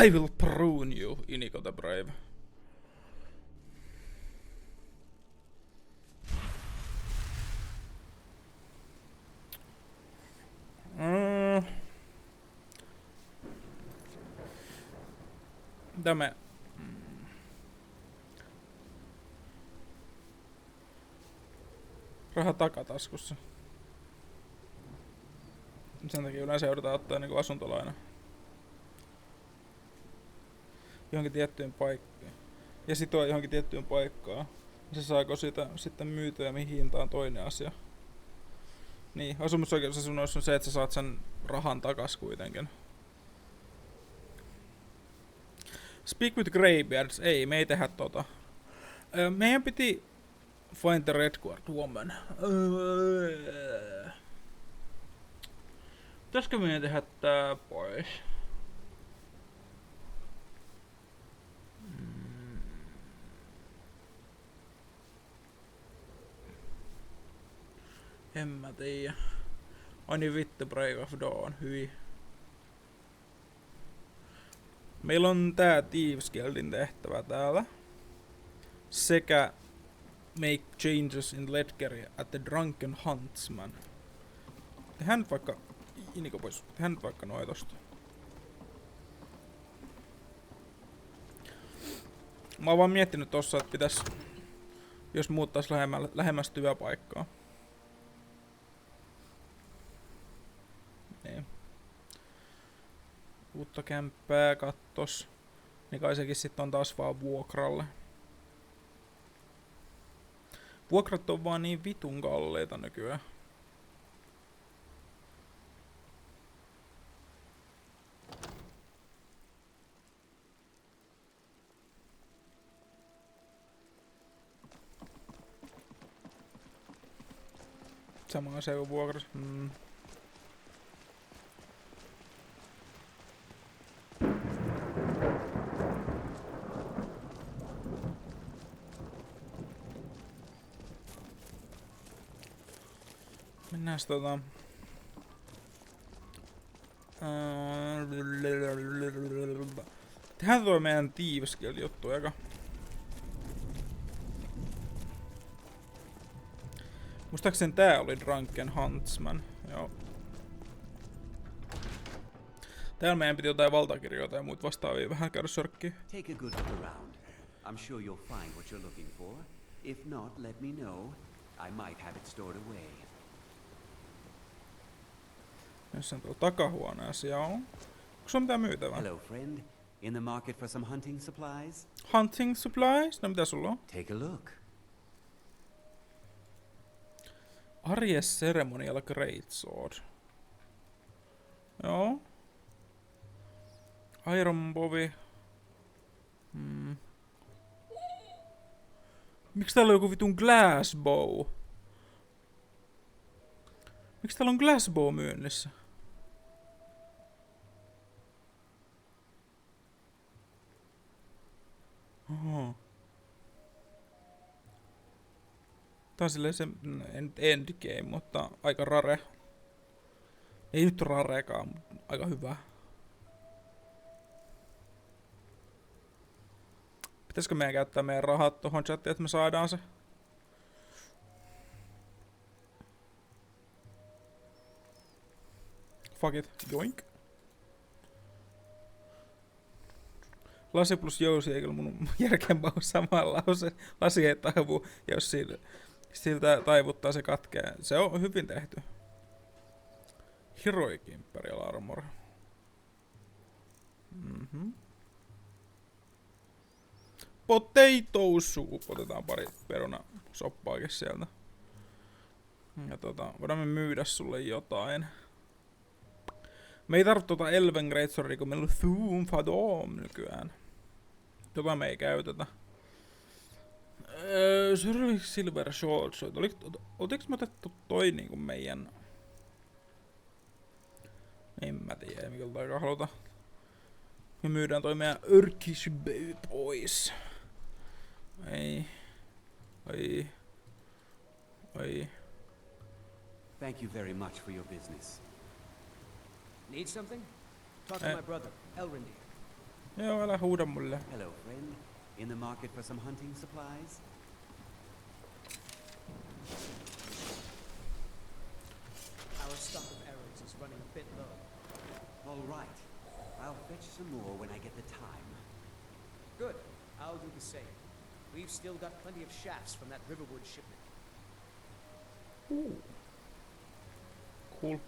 I will prune you, Inigo the Brave. Mitä me... Raha takataskussa. Sen takia yleensä joudutaan ottaa niinku asuntolaina. Johonkin tiettyyn paikkaan. Ja sitoa johonkin tiettyyn paikkaan. Se saako sitä sitten myytyä mihin hintaan toinen asia. Niin, asumisoikeusasunnoissa on se, että sä saat sen rahan takas kuitenkin. Speak with Greybeards. Ei, me ei tehdä tota. Meidän piti find the red guard woman. Pitäisikö meidän tehdä tää pois? En mä tiiä. Ai niin vittu, Break of Dawn, hyi. Meillä on tää Thieves Guildin tehtävä täällä. Sekä make changes in Ledgery at the Drunken Huntsman. Tehdään nyt vaikka... Iniko pois. Tehdään nyt vaikka noin tosta. Mä oon vaan miettinyt tossa, että pitäis... Jos muuttais lähemmäs työpaikkaa. Niin. Uutta kämppää kattos. Niin kai sekin sit on taas vaan vuokralle. Vuokrat on vaan niin vitun kalleita nykyään. Samaa se on vuokras. Mennääs tota... Tehdään toi meidän Thieves Guild juttu eka. Muistaakseni tää oli Drunken Huntsman. Joo. Täällä meidän piti jotain valtakirjoita ja muut vastaavia vähän käydä sörkkiä. Take a good look around. I'm sure you'll find what you're looking for. If not, let me know. I might have it stored away. Jos on tuolla takahuoneessa, joo. Onko sulla mitään myytävää? Hello, friend. In the market for some hunting supplies? Hunting supplies? No mitä sulla on? Take a look. Arjes Ceremonial Greatsword. Joo. Iron Bowie. Miksi täällä on joku vitun glassbow? Miksi täällä on glassbow myynnissä? Oho. Tää on silleen se endgame, mutta aika rare. Ei nyt rarekaan, mutta aika hyvä. Pitäisikö meidän käyttää meidän rahat tohon chattiin, että me saadaan se? Fuck it, joink. Lasi plus jousi, ei kyllä mun järkeen mahu samaan lause. Lasi ei taivu, jos siltä taivuttaa se katkee. Se on hyvin tehty. Heroic Imperial Armor. Potato soup. Otetaan pari peruna soppaakin sieltä. Ja voidaan me myydä sulle jotain. Me ei tarvitse Elven Greatswordia, kun meillä on Thuum Fadom nykyään. Tota me ei käytetä. Silver Short Sword. Oltiinko me otettu toi niinku meidän... En mä tiedä, mikä taikaa haluta. Me myydään toi meidän Urkish pois. Ei. Thank you very much for your business. Need something? Talk to my brother, Elrond. Joo, älä huuda mulle. Hello, friend. In the market for some hunting supplies? Our stock of arrows is running a bit low. All right. I'll fetch some more when I get the time. Good. I'll do the same. We've still got plenty of shafts from that Riverwood shipment. Cool.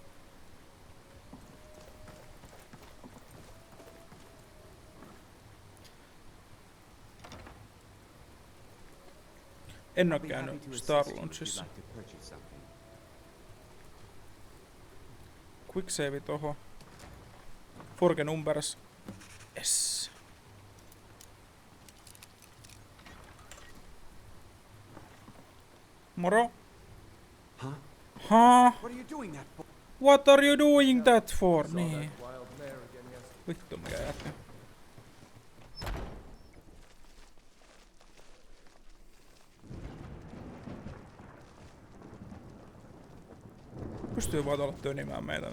En oo I'll be happy käynyt to Star assist you if Launchissa. you'd like to purchase something. Quick save toho. Forge numbers. Yes. Moro. Huh? Huh? What are you doing that for? What are you doing that for? Saw Niin. that wild mare again yesterday. Vittu mikä jätkä. Pystyy vaan tuolla tönimään meitä.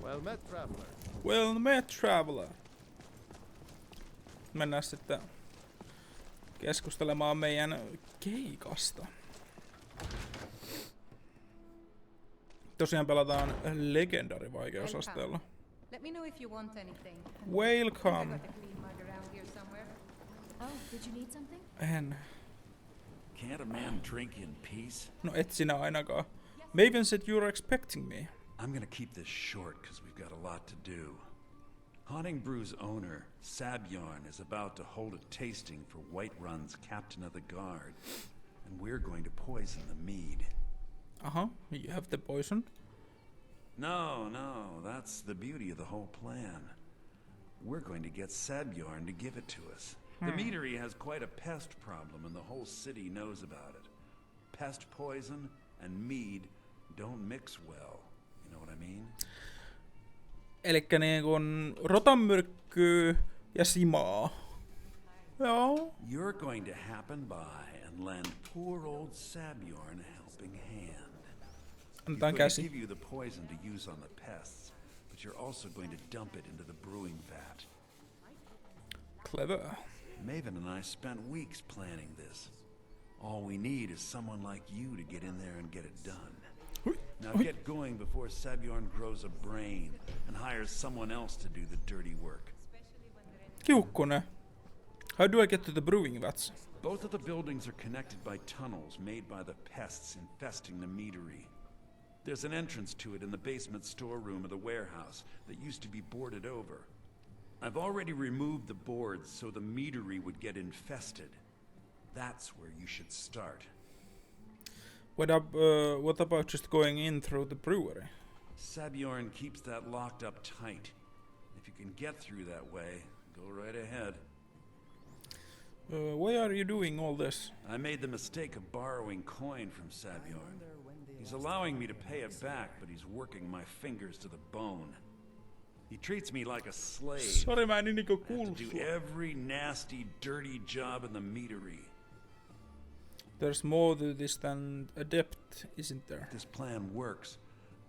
Well met, traveler. Well met, traveler. Mennään sitten keskustelemaan meidän keikasta. Tosiaan pelataan legendari-vaikeusasteella. Let me know if you want anything. Welcome. I got a clean mug around here somewhere. Oh, did you need something? En. Can't a man drink in peace? No et sinä ainakaan. Maven said you were expecting me. I'm gonna keep this short because we've got a lot to do. Haunting Brew's owner, Sabyarn, is about to hold a tasting for Whiterun's captain of the guard, and we're going to poison the mead. Uh-huh, you have the poison. No, that's the beauty of the whole plan. We're going to get Sabyarn to give it to us. The meadery has quite a pest problem, and the whole city knows about it. Pest poison and mead don't mix well. You know what I mean? Elikkä niin kun rotanmyrkkyy ja simaa. Joo. You're going to happen by and lend poor old Sabyarn a helping hand. He's Annetaan going to käsi. give you the poison to use on the pests, but you're also going to dump it into the brewing vat. Clever. Maven and I spent weeks planning this. All we need is someone like you to get in there and get it done. Now get going before Sabyarn grows a brain and hires someone else to do the dirty work. Kiukkunen. How do I get to the brewing vats? Both of the buildings are connected by tunnels made by the pests infesting the meadery. There's an entrance to it in the basement storeroom of the warehouse that used to be boarded over. I've already removed the boards so the meadery would get infested. That's where you should start. What about just going in through the brewery? Sabyarn keeps that locked up tight. If you can get through that way, go right ahead. Why are you doing all this? I made the mistake of borrowing coin from Sabyarn. He's allowing me to pay it back, but he's working my fingers to the bone. He treats me like a slave. Sorry, mä en niinku I have kuullut to do sua. every nasty, dirty job in the meadery. There's more to this than a debt, isn't there? If this plan works,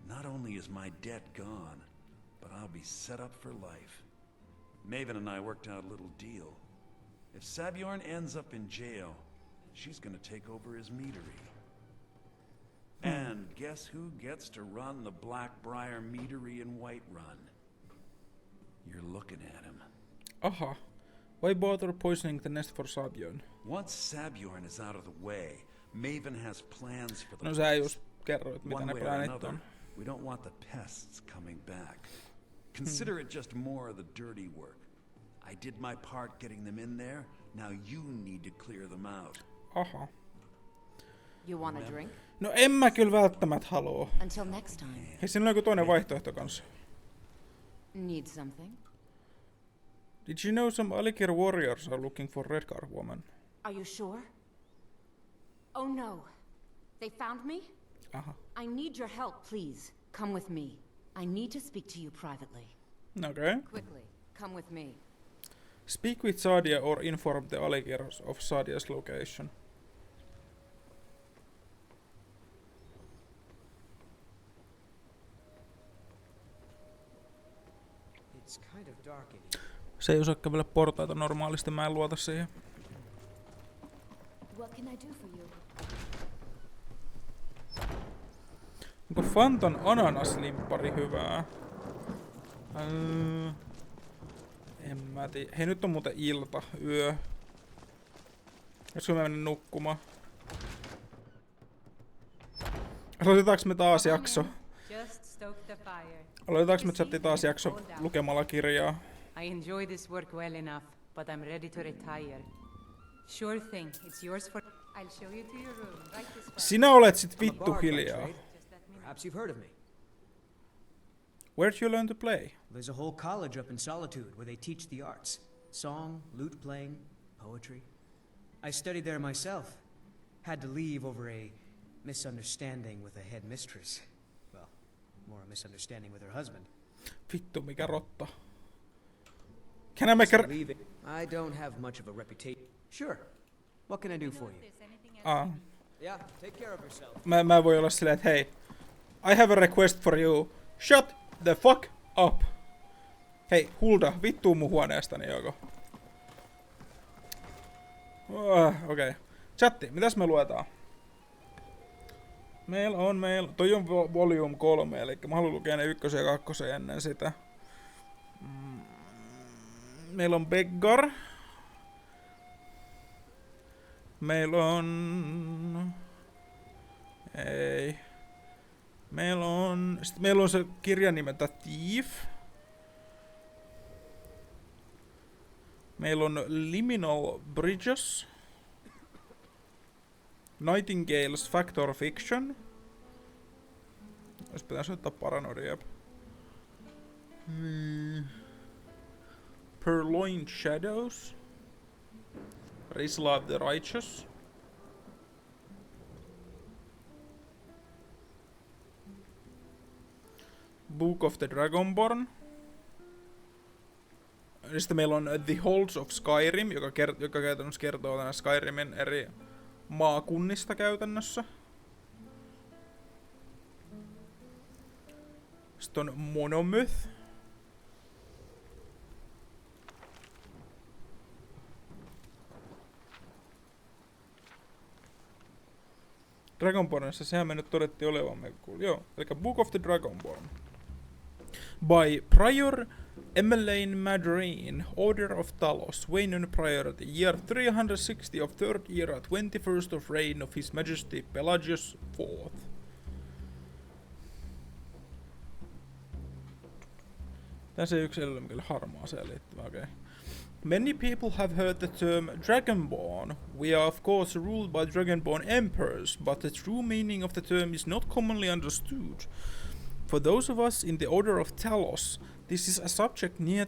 not only is my debt gone, but I'll be set up for life. Maven and I worked out a little deal. If Sabyarn ends up in jail, she's gonna take over his meadery. And guess who gets to run the Blackbriar meadery in Whiterun? You're looking at him. Aha. Why bother poisoning the nest for Sabion? Once Sabyarn is out of the way, Maven has plans for the No sä just kerroit mitä One ne way or planit another, on. we don't want the pests coming back. Consider it just more of the dirty work. I did my part getting them in there. Now you need to clear them out. Aha. You want a drink? No en mä kyllä välttämättä haloo. Until next time. Hei, siinä on joku toinen vaihtoehto kanssa. Need something? Did you know some Alikir warriors are looking for Redcar woman? Are you sure? Oh no. They found me? Aha. I need your help, please. Come with me. I need to speak to you privately. Okay. Quickly, come with me. Speak with Sadia or inform the Alikirs of Sadia's location. It's kind of dark in here. Se ei osaa kävellä portaita normaalisti, mä en luota siihen. What can I do for you? Onko Fantan ananaslimppari hyvää? En mä tiedä. Hei, nyt on muuten ilta, yö. Josko mä menen nukkumaan? Aloitetaanko me taas jakso? Just stoke the fire. Aloitetaanko me chatti taas jakso lukemalla kirjaa? I enjoy this work well enough, but I'm ready to retire. Sure thing, it's yours for... I'll show you to your room, right this way. Sinä olet sit I'm a vittu bard by hiljaa. trade. Just let me know. Perhaps you've heard of me. Where'd you learn to play? There's a whole college up in Solitude where they teach the arts. Song, lute playing, poetry. I studied there myself. Had to leave over a misunderstanding with a headmistress. Well, more a misunderstanding with her husband. Vittu mikä rotta. Can I make a... So leaving. I don't have much of a reputation. Sure. What can I do for you? If there's anything else Yeah, take care of yourself. Mä voi olla silleen, että hei, I have a request for you. Shut the fuck up. Hei, Hulda, vittuu mun huoneestani joko. Okei. Okay. Chatti, mitäs me luetaan? Meillä on, toi on volume 3, eli mä haluan lukea ne 1 ja 2 ennen sitä. Meillä on Beggar. Meillä on... Ei. Meillä on se kirjan nimeltä Thief. Meillä on Liminal Bridges. Nightingale's Fact or Fiction. Jos pitäisi ottaa paranoria. Purloined Shadows. Risla of the Righteous. Book of the Dragonborn. Sitten meillä on The Halls of Skyrim, joka käytännössä kertoo tänä Skyrimin eri maakunnista käytännössä. Sitten on Monomyth. Dragonbornissa sehän me nyt todettiin olevamme. Joo, eli Book of the Dragonborn. By Prior Emmeline Madrine, Order of Talos, Waynon Prior, the year 360 of 3rd era, 21st of reign of His Majesty Pelagius IV. Tässä yksi edelleen kyllä harmaaseen liittyvä, okei. Okay. Many people have heard the term Dragonborn. We are of course ruled by Dragonborn emperors, but the true meaning of the term is not commonly understood. For those of us in the Order of Talos, this is a subject near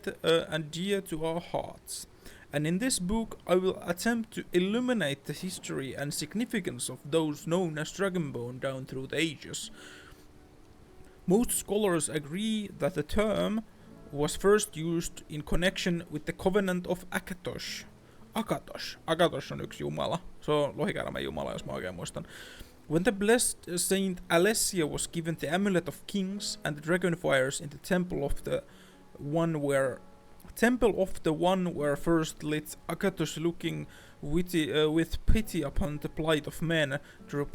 and dear to our hearts. And in this book I will attempt to illuminate the history and significance of those known as Dragonborn down through the ages. Most scholars agree that the term was first used in connection with the Covenant of Akatosh. Akatosh on yksi jumala. Se on lohikäärmeen jumala, jos mä oikein muistan. When the blessed Saint Alessia was given the Amulet of Kings and the Dragonfires in the Temple of the One where first lit, Akatosh looking with pity upon the plight of men, drew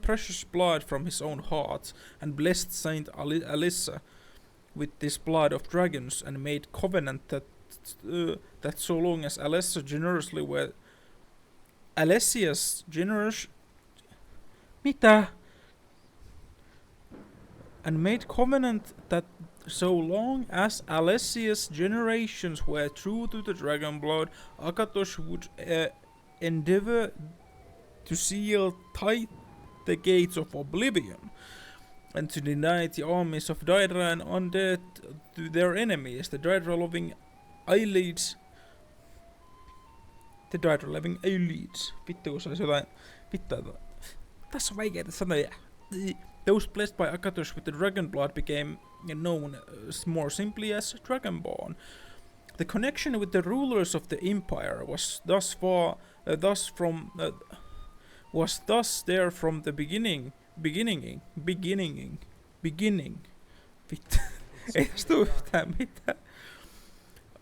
precious blood from his own heart, and blessed Saint Alissa with this blood of dragons, and made covenant that so long as Alessia's generous... Mitä? And made covenant that so long as Alessia's generations were true to the dragon blood, Akatosh would endeavor to seal tight the gates of oblivion, and to deny the armies of Daedra and undead to their enemies, the Daedra-loving eyelids. The Daedra-loving eyelids. Vittu, kun se olisi jotain... Vittu, tässä on vaikeita sanoja. Those blessed by Akatosh with the dragon blood became known more simply as Dragonborn. The connection with the rulers of the empire was thus there from the beginning. Vittu, ei tästä yhtään mitään.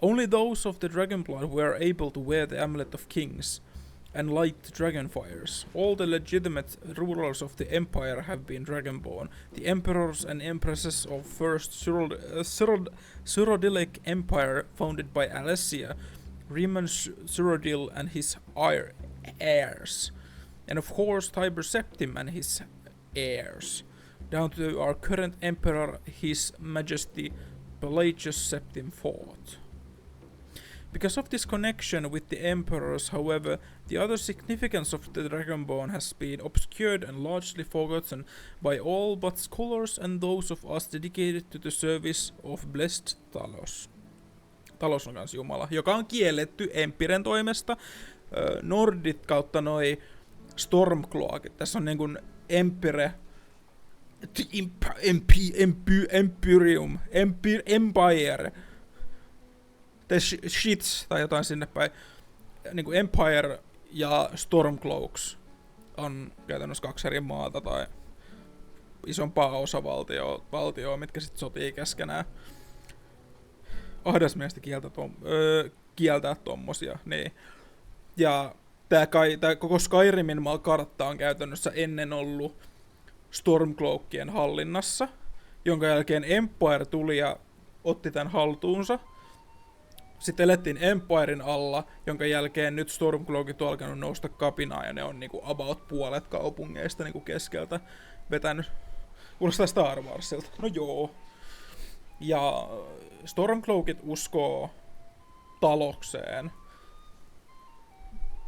Only those of the Dragonblood were able to wear the Amulet of Kings and light the dragon fires. All the legitimate rulers of the empire have been dragonborn. The emperors and empresses of First Cyrodiilic Empire, founded by Alessia, Riemann Cyrodiil and his heirs, and of course Tiber Septim and his heirs, down to our current emperor, His Majesty Pelagius Septim IV. Because of this connection with the emperors, however, the other significance of the Dragonborn has been obscured and largely forgotten by all but scholars and those of us dedicated to the service of blessed Talos. Talos on kans Jumala, joka on kielletty Empiren toimesta. Nordit kautta noi Stormcloakit. Tässä on niinkun Empire, Empyrium, Empire, The Shits tai jotain sinne päin. Niinku Empire ja Stormcloaks on käytännössä 2 eri maata tai isompaa osavaltioa, mitkä sit sotii keskenään. Ahdas mielestä kieltää tommosia, niin. Ja tää koko Skyrimin kartta on käytännössä ennen ollut Stormcloakien hallinnassa, jonka jälkeen Empire tuli ja otti tän haltuunsa. Sitten elettiin Empiren alla, jonka jälkeen nyt Stormcloakit on alkanut nousta kapinaan ja ne on niinku about puolet kaupungeista niinku keskeltä vetänyt. Kuulostaa Star Warsilta. No joo. Ja Stormcloakit uskoo Talokseen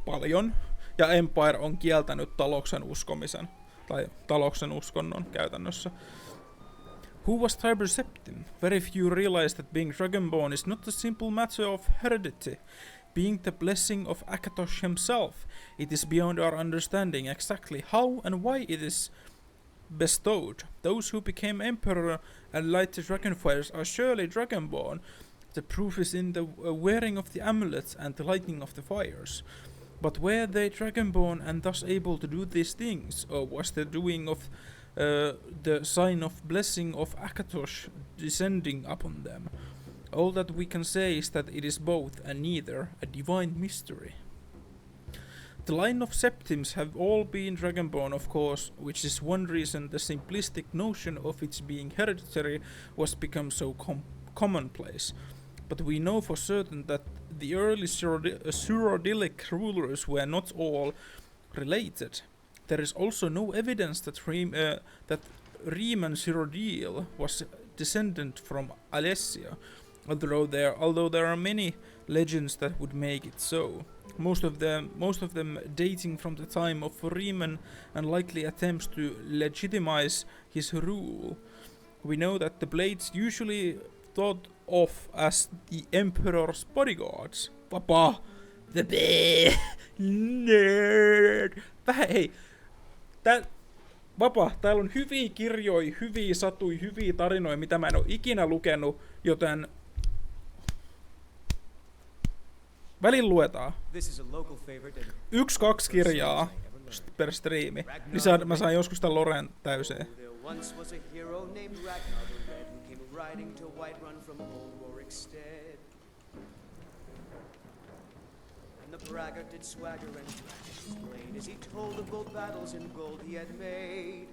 paljon, ja Empire on kieltänyt Taloksen uskomisen, tai Taloksen uskonnon käytännössä. Who was Tiber Septim? Very few realize that being Dragonborn is not a simple matter of heredity. Being the blessing of Akatosh himself, it is beyond our understanding exactly how and why it is bestowed. Those who became Emperor and light the Dragonfires are surely Dragonborn. The proof is in the wearing of the amulets and the lighting of the fires. But were they Dragonborn and thus able to do these things, or was the doing of the sign of blessing of Akatosh descending upon them? All that we can say is that it is both and neither, a divine mystery. The line of Septims have all been Dragonborn, of course, which is one reason the simplistic notion of its being hereditary was become so commonplace. But we know for certain that the early Cyrodiilic rulers were not all related. There is also no evidence that Riemann Cyrodiil was descendant from Alessia, although there are many legends that would make it so. Most of them dating from the time of Riemann and likely attempts to legitimize his rule. We know that the blades usually thought of as the emperor's bodyguards. Papa, the nerd. Hei, täällä on hyviä kirjoja, hyviä satuja, hyviä tarinoja, mitä mä en oo ikinä lukenut, joten välin luetaan. 1-2 kirjaa per striimi. Niin mä saan joskus tän Loren täyseen. Riding to Whiterun from old Warwickstead, and the braggart did swagger and flash his blade as he told of bold battles in gold he had made.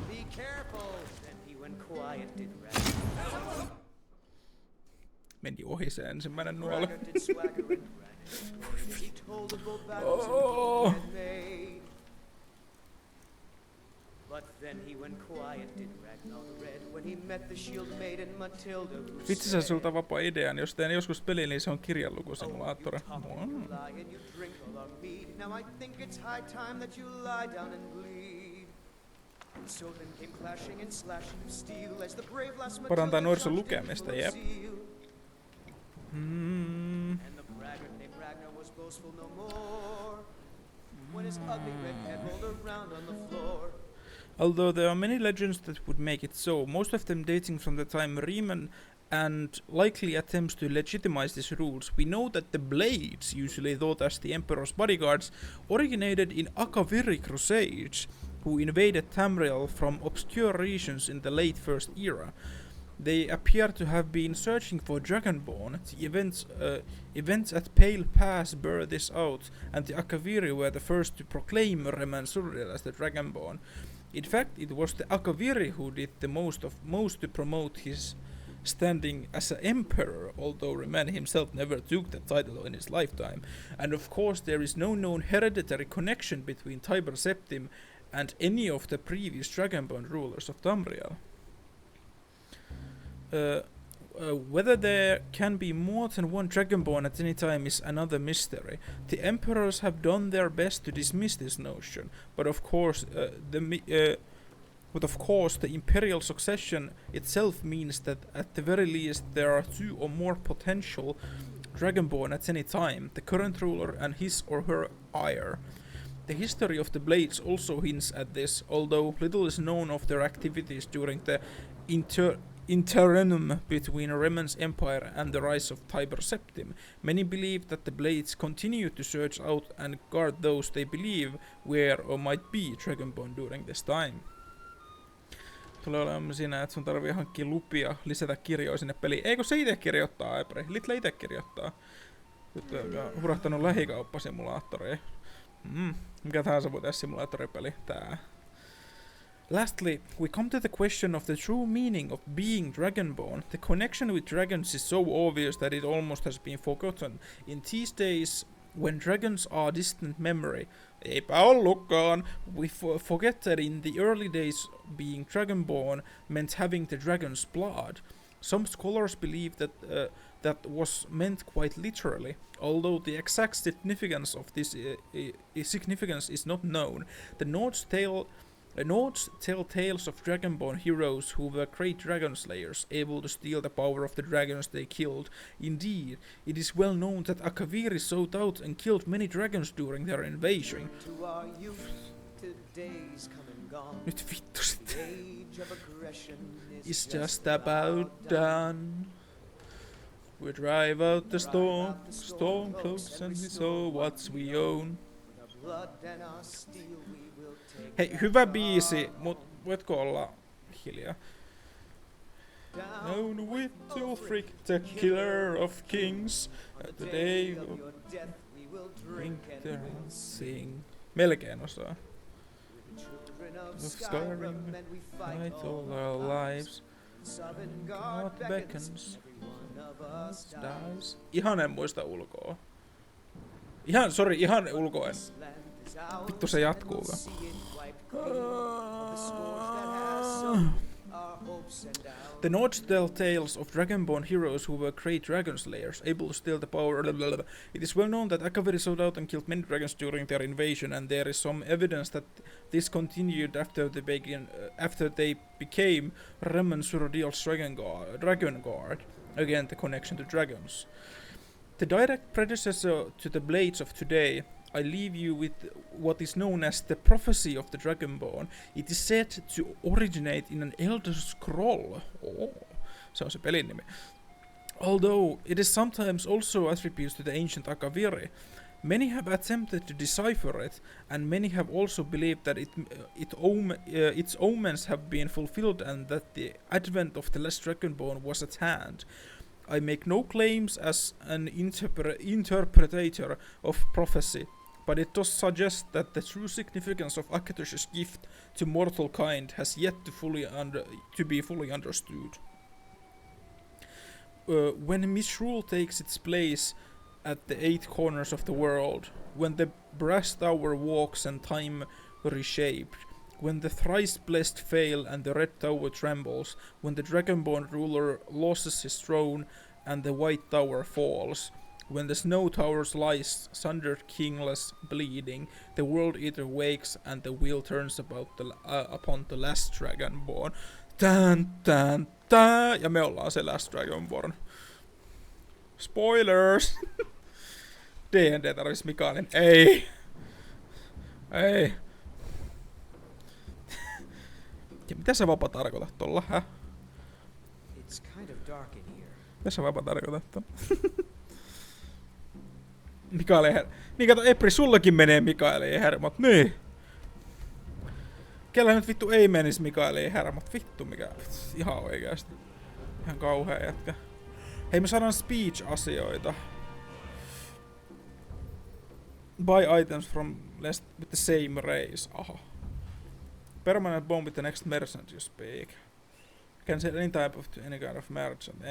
Be careful, then he went quiet did Ragnar. Meni ohi se ensimmäinen nuoli. Braggart did swagger and flash his blade as he told of bold battles in gold he had made. But then he went quiet did Ragnar the Red when he met the shield maiden Matilda. Vitsi se sulta vapaa idea, jos teen joskus peli, niin se on kirjanlukusimulaattori. Parantaa nuorison lukemista, jep. Although there are many legends that would make it so, most of them dating from the time Riemann and likely attempts to legitimize these rules, we know that the blades, usually thought as the emperor's bodyguards, originated in Akaviri Crusades, who invaded Tamriel from obscure regions in the late First Era. They appear to have been searching for Dragonborn. The events at Pale Pass bear this out, and the Akaviri were the first to proclaim Reman Surreal as the Dragonborn. In fact, it was the Akaviri who did the most to promote his standing as an emperor, although Reman himself never took that title in his lifetime. And of course, there is no known hereditary connection between Tiber Septim and any of the previous Dragonborn rulers of Tamriel. Whether there can be more than one Dragonborn at any time is another mystery. The emperors have done their best to dismiss this notion, but of course, the imperial succession itself means that at the very least there are 2 or more potential Dragonborn at any time, the current ruler and his or her heir. The history of the Blades also hints at this, although little is known of their activities during the interim between Reman's empire and the rise of Tiber Septim. Many believe that the Blades continue to search out and guard those they believe were or might be Dragonborn during this time. Tulee olemaan siinä, että sun tarvii hankkia lupia, lisätä kirjoja sinne peliin. Eikö se itse kirjoittaa, Epri? Little itse kirjoittaa. Nyt on hurahtanut lähikauppasimulaattoriin. Mikä tahansa voi tehdä simulaattoripeli. Tää. Lastly, we come to the question of the true meaning of being Dragonborn. The connection with dragons is so obvious that it almost has been forgotten. In these days, when dragons are distant memory, eipä ollutkaan, we forget that in the early days being Dragonborn meant having the dragon's blood. Some scholars believe that that was meant quite literally, although the exact significance of this significance is not known. The Nords tell tales of Dragonborn heroes who were great dragon slayers, able to steal the power of the dragons they killed. Indeed, it is well known that Akaviri sought out and killed many dragons during their invasion. Nyt vittu sit. It's just about done. We drive out the storm cloaks and we saw what we own. Hei, hyvä biisi, mut voitko olla hiljaa? Known with to freak the killer of kings. At the day of drink there and sing. Melkein osaa. Of Skyrim, fight all our lives. God beckons, dies. Ihan en muista ulkoa. Ihan ulkoa en. Vittu se jatkuu vaan. The Nords tell tales of Dragonborn heroes who were great dragon slayers, able to steal the power. It is well known that Akaviri sought out and killed many dragons during their invasion, and there is some evidence that this continued after they became Reman Surreal's Dragon Guard. Again, the connection to dragons. The direct predecessor to the Blades of today, I leave you with what is known as the prophecy of the Dragonborn. It is said to originate in an Elder Scroll. Se on se pelin nimi. Although it is sometimes also attributed to the ancient Akaviri. Many have attempted to decipher it, and many have also believed that its omens have been fulfilled and that the advent of the last Dragonborn was at hand. I make no claims as an interpreter of prophecy, but it does suggest that the true significance of Akatosh's gift to mortal kind has yet to be fully understood. When misrule takes its place at the 8 corners of the world, when the brass tower walks and time reshaped, when the thrice blessed fail and the red tower trembles, when the Dragonborn ruler loses his throne and the white tower falls, when the snow towers lies sundered, kingless, bleeding, the world eater wakes and the wheel turns upon the last Dragonborn. Ja me ollaan se last Dragonborn. Spoilers! D&D tarvitsis Mikaelin. Ei! Ja mitä sä vapa tarkoitat tolla, hä? Mitä sä vapa tarkoitat tolla? Mikaelin niin kato, Epri, sullekin menee Mikaelin hermot. Niin! Kellä nyt vittu ei menis Mikaelin hermot? Vittu mikä. Ihan oikeasti. Ihan kauhea jätkä. Hei, me saadaan speech-asioita. Buy items from less with the same race. Aha. Permanent bond with the next merchant you speak. Can say any type of any kind of merchant.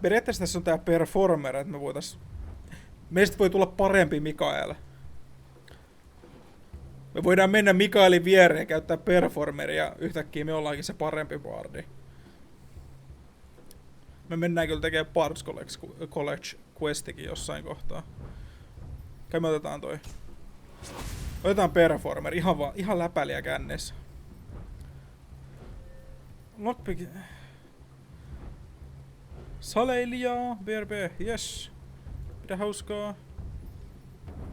Periaatteessa tässä on tää performer, että me voitais... Meistä voi tulla parempi Mikael. Me voidaan mennä Mikaelin viereen ja käyttää performeria ja yhtäkkiä me ollaankin se parempi bardi. Me mennään kyllä tekemään Bards College questikin jossain kohtaa. Kai me otetaan toi. Otetaan performer, ihan läpäliä kännessä. Lockpick. Saleilijaa, BRB, yes. Pidä hauskaa.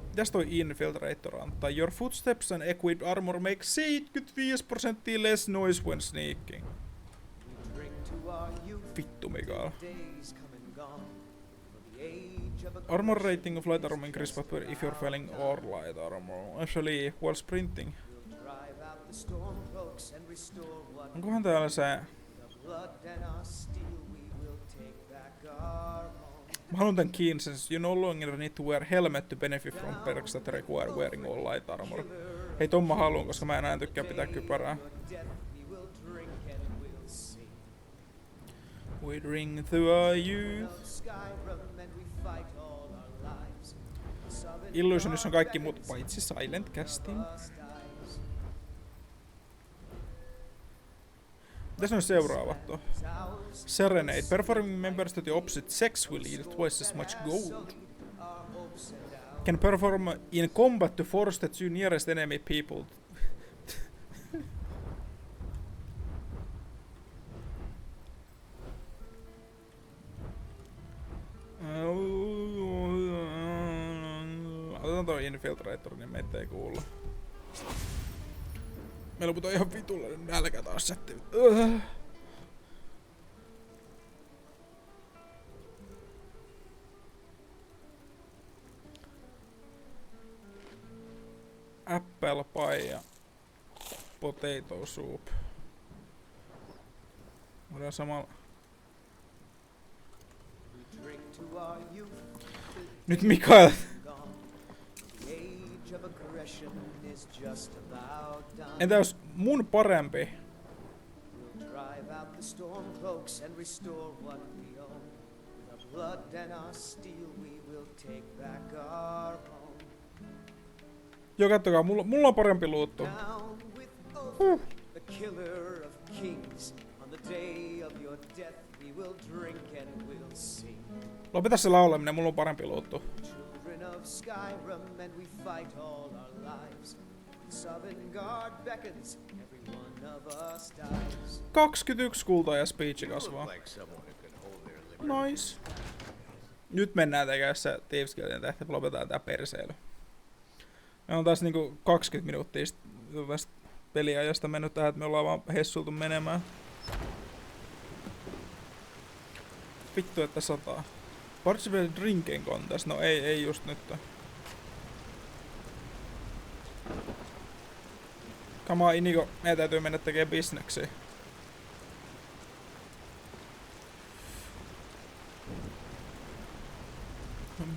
Mitäs toi infiltrator antaa? Your footsteps and equipped armor make 75% less noise when sneaking. Vittu Mikael. Armor rating of light armor increase if you're failing or light armor. Actually, while sprinting. Onkohan täällä se... Mä haluan tän kiinni, since you no longer need to wear helmet to benefit from perks that require wearing all light armor. Hei, ton mä haluun, koska mä enää tykkää pitää kypärää. We drink through our youth. Illusionissa on kaikki muut paitsi Silent Casting. Mitäs on seuraavat tuo? Serenade. Performing members to the opposite sex will yield twice as much gold. Can perform in combat to force the two nearest enemy people. Otetaan toi infiltrator, niin meitä ei kuulla. Meillä putoaa ihan vitullainen nälkä taas sätti. Apple pie ja potato soup. Voidaan samalla... Nyt Mikael! Entä jos mun parempi? Joo, kattokaa, mulla on parempi luuttu. Lopeta se laulaminen, mulla on parempi luuttu. Skyrim and we fight all our lives. Sovngarde beckons, every one of us dies. 21 kultaa ja speechi kasvaa. Nice. Nyt mennään tekemään se Thieves Guildin tehtävä, lopetetaan tää perseily. Me on taas niinku 20 minuuttia tästä peliajasta mennyt tähän, että me ollaan vaan hessultu menemään. Vittu, että sataa. Participate drinking contest. No ei just nyt. Come on, Inigo. Meidän täytyy mennä tekemään bisneksiä.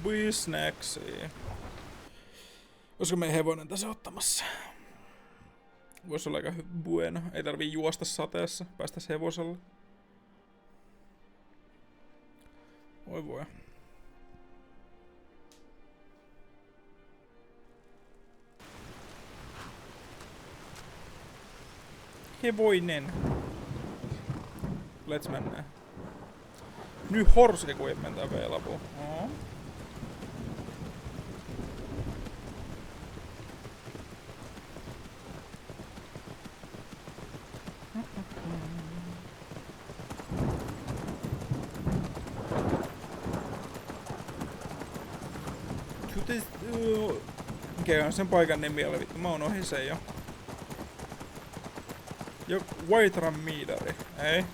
Bisneksiä. Olisiko meidän hevonen tässä ottamassa? Voisi olla aika bueno. Ei tarvii juosta sateessa. Päästäis hevosella. Voi. Hevoinen. Let's mennä. New horse equipment available. Mikä on sen paikan nimi oli vittu? Mä unohdin sen jo. Whiterun Meadari. Ei.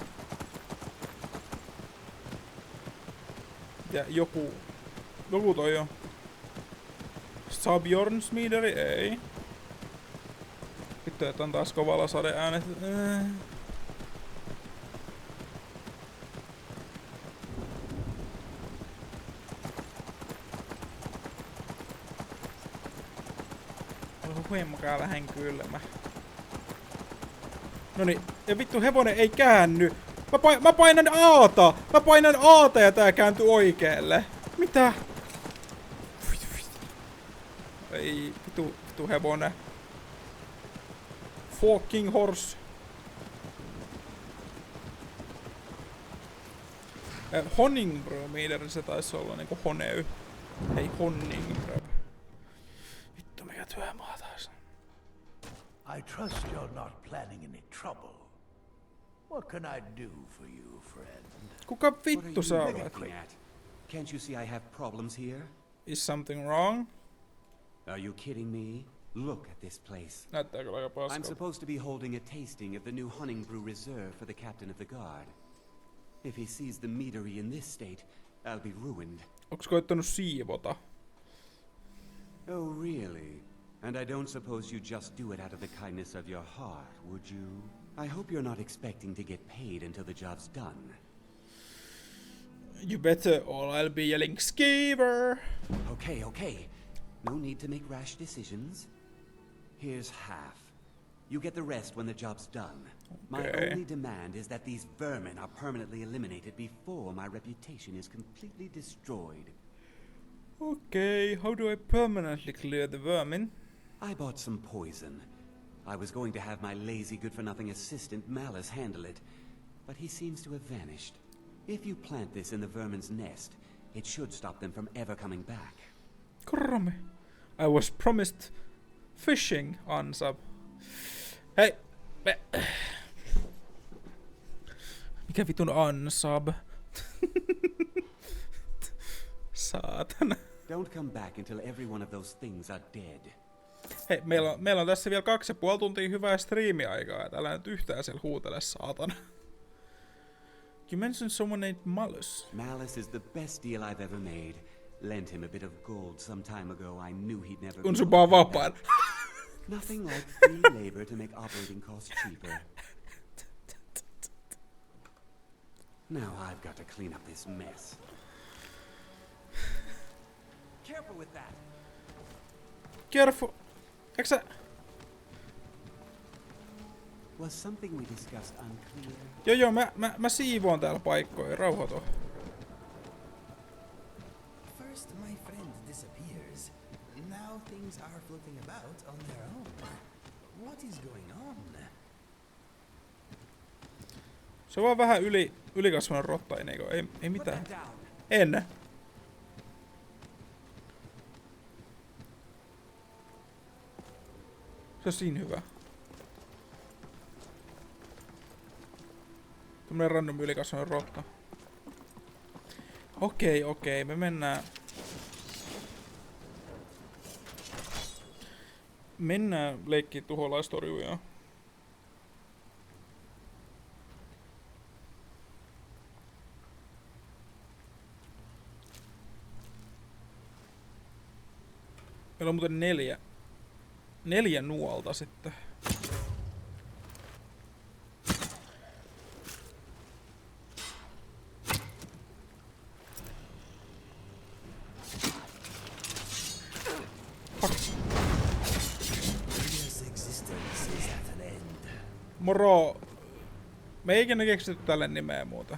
Ja joku toi on. Sabjorns Meadari? Ei. Vittu, että on taas kovalla sadeäänet. Huimakaa vähän kylmä. Noniin, ja vittu hevonen ei käänny. Mä painan Aata! Mä painan Aata ja tää kääntyy oikealle. Mitä? Ei, vittu hevonen. Fucking horse. Honningbrew-meter se taisi olla niinku honey. Ei honningbrew. Vittu mikä työmaa taas. I trust you're not planning any trouble. What can I do for you, friend? Kuka What are vittu sä you olet? looking at? Can't you see I have problems here? Is something wrong? Are you kidding me? Look at this place. Näyttää kyllä aika I'm paskalta. supposed to be holding a tasting of the new Honningbrew Reserve for the captain of the guard. If he sees the meadery in this state, I'll be ruined. Onks koittanut siivota? Oh, really? And I don't suppose you just do it out of the kindness of your heart, would you? I hope you're not expecting to get paid until the job's done. You better or I'll be yelling skeever. Okay. No need to make rash decisions. Here's half. You get the rest when the job's done. My Okay. only demand is that these vermin are permanently eliminated before my reputation is completely destroyed. Okay, how do I permanently clear the vermin? I bought some poison. I was going to have my lazy good-for-nothing assistant Malice handle it, but he seems to have vanished. If you plant this in the vermin's nest, it should stop them from ever coming back. Krami. I was promised fishing, Ansab. Hei! Mikä vitun Ansab? Saatana. Don't come back until every one of those things are dead. Hei, meillä on tässä vielä 2,5 tuntia hyvää striimiaikaa, ja täällä nyt yhtään siellä huutele, saatana. You mentioned someone named Malus. Malice is the best deal I've ever made. Lent him a bit of gold some time ago. I knew he'd never... On sun vaan vapaan. Nothing like free labor to make operating costs cheaper. Now I've got to clean up this mess. Careful with that. Careful. Eikö sä... Was something we discussed unclear? Joo, mä siivoon täällä paikkoja, rauhoitu. First my friend disappears. Now things are floating about on their own. What is going on? Se on vaan vähän ylikasvainen rotta, ei mitään. Down. En. Se on siinä hyvä. Tämmönen random ylikasvainen rotta. Okei, me mennään... Mennään leikkiin tuholaistorjujaa. Meillä on muuten 4 nuolta sitten. This existence is at an end. Moro! Me ei ikinä keksitty tälle nimeä muuta.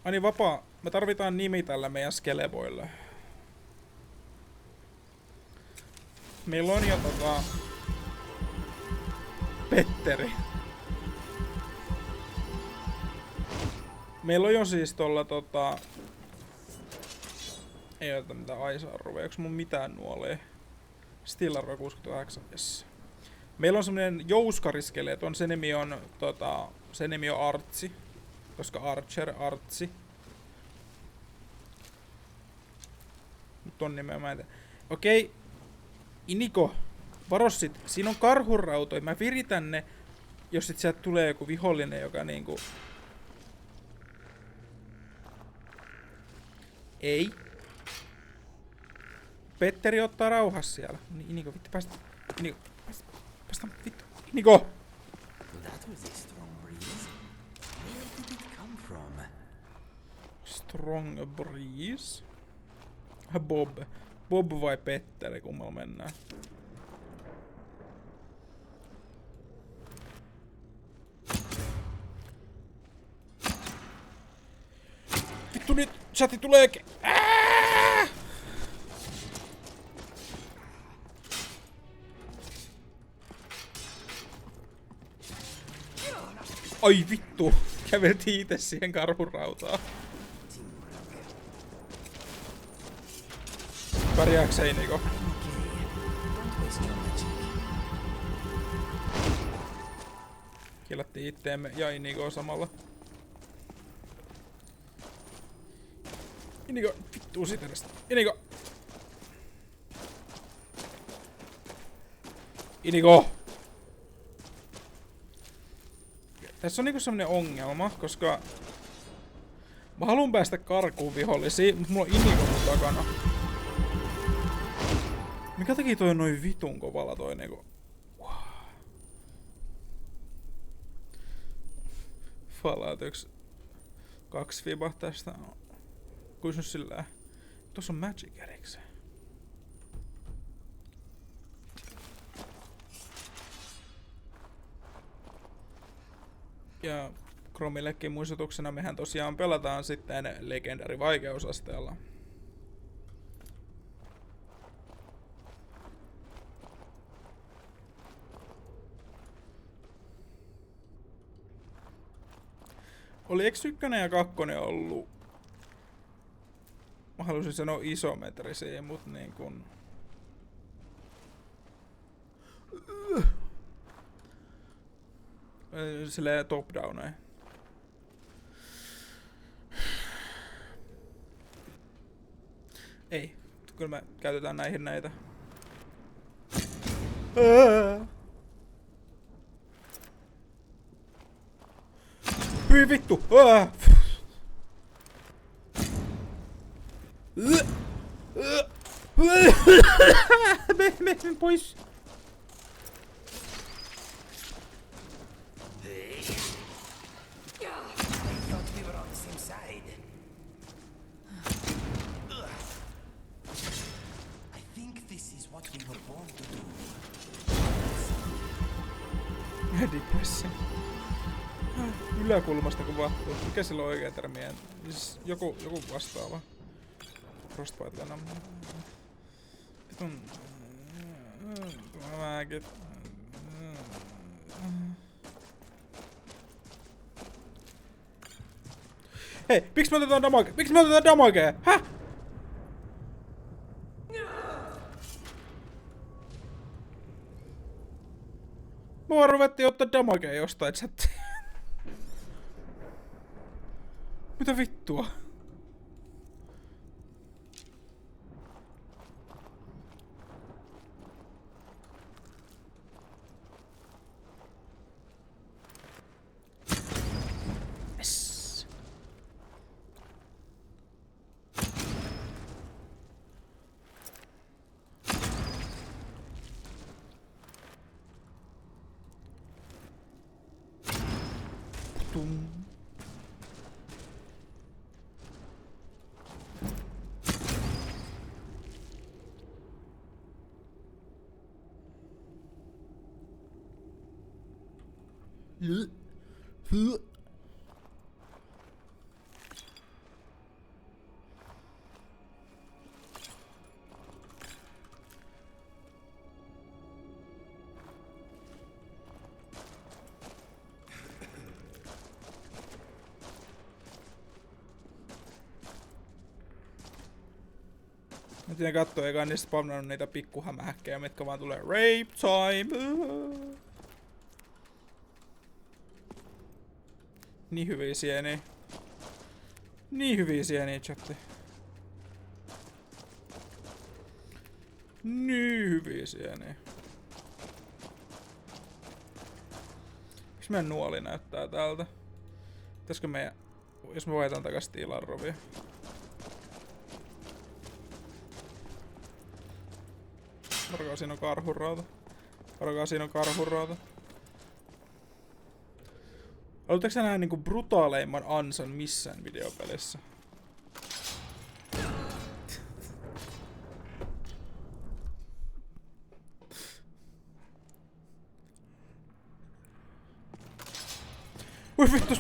Ai niin, vapaa. Me tarvitaan nimi tällä meidän skeleboille. Meillä on jo Petteri. Meillä on jo siis tolla ei ota mitään aisa-arvoja, eiks mun mitään nuolee? Still-arvoja 68, yes. Meillä on semmonen jouskariskeleet, se nimi on Artsi. Koska Artsi. Mut ton nimeä mä en tiedä. Okei. Iniko, varossit, siinä on karhurautoja, mä viritän ne, jos sit sieltä tulee joku vihollinen, joka niinku... Ei. Petteri ottaa rauhassa siellä. Iniko, vittu päästä. Iniko, päästä vittu. Iniko! That was a strong breeze. Where did it come from? Strong breeze. Bob. Bob vai Petteri, kummalla mennään? Vittu nyt chatti tuleekin! Ai vittu! Käveltiin itse siihen karhun rautaan. Pärjääks ei Niko? Killattiin itteemme ja Inigo samalla. Inigo, vittu siterestä. Inigo! Inigo! Tässä on niinku semmonen ongelma, koska mä haluan päästä karkuun vihollisiin, mutta mulla on Inigo mun takana. Mikä teki toi noin vitun kovalla toi niinku? Wow. Fallout 2 fiba tästä. Kuis nyt sillä? Tossa on Magic erikseen. Ja Chromillekin muistutuksena mehän tosiaan pelataan sitten Legendary vaikeusasteella. Oli eks 1 ja 2 ollut? Mä halusin sanoa isometrisiä, mut niin kun... Silleen top down ei. Ei. Kyllä me käytetään näihin näitä. Hyi vittu! Mene pois! Depression. Yläkulmasta kun vahtuu. Mikä sillä on oikea termi? Siis joku vastaava. Frostbite Venom. Vitun... Mäkin... Hei! Miksi me otetaan damagea? Miksi me otetaan damagea? Häh? Mä vaan ruvettiin ottaa damagea jostain chattiin. Mitä vittua? Yes. Tum. Mä tiedän kattoo, eikä niistä spawnannut niitä pikkuhämähäkkejä, mitkä vaan tulee rape time. Niin hyviä sieniä. Niin hyviä sieniä, chatti. Niin hyviä sieniä. Miks meidän nuoli näyttää täältä? Pitäisikö meidän... Jos me vaihdetaan takas tilarovia. Varokaa, siinä on karhurauta. Varokaa, siinä on karhurauta. Haluatteko sä nähdä niinku brutaaleimman ansan missään videopelissä? Voi vittu.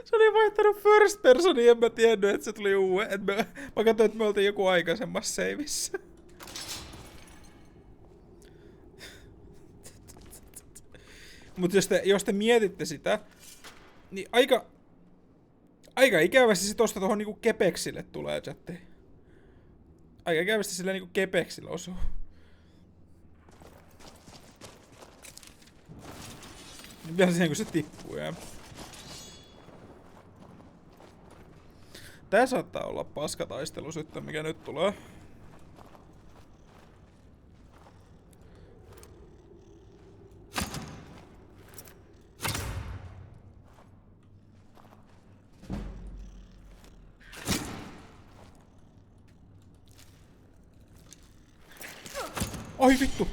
Se oli vaihtanut first personi, en mä tiennyt, että se tuli uuden. Mä katsoin, että me oltiin joku aikaisemmassa seivissä. Mut jos te mietitte sitä, niin aika ikävästi se tosta tohon niinku kepeksille tulee chatti. Aika ikävästi sillä niinku kepeksille osuu. Vielä siihen kun se tippuu jää. Tää saattaa olla paskataistelu sitten, mikä nyt tulee. Ai vittu!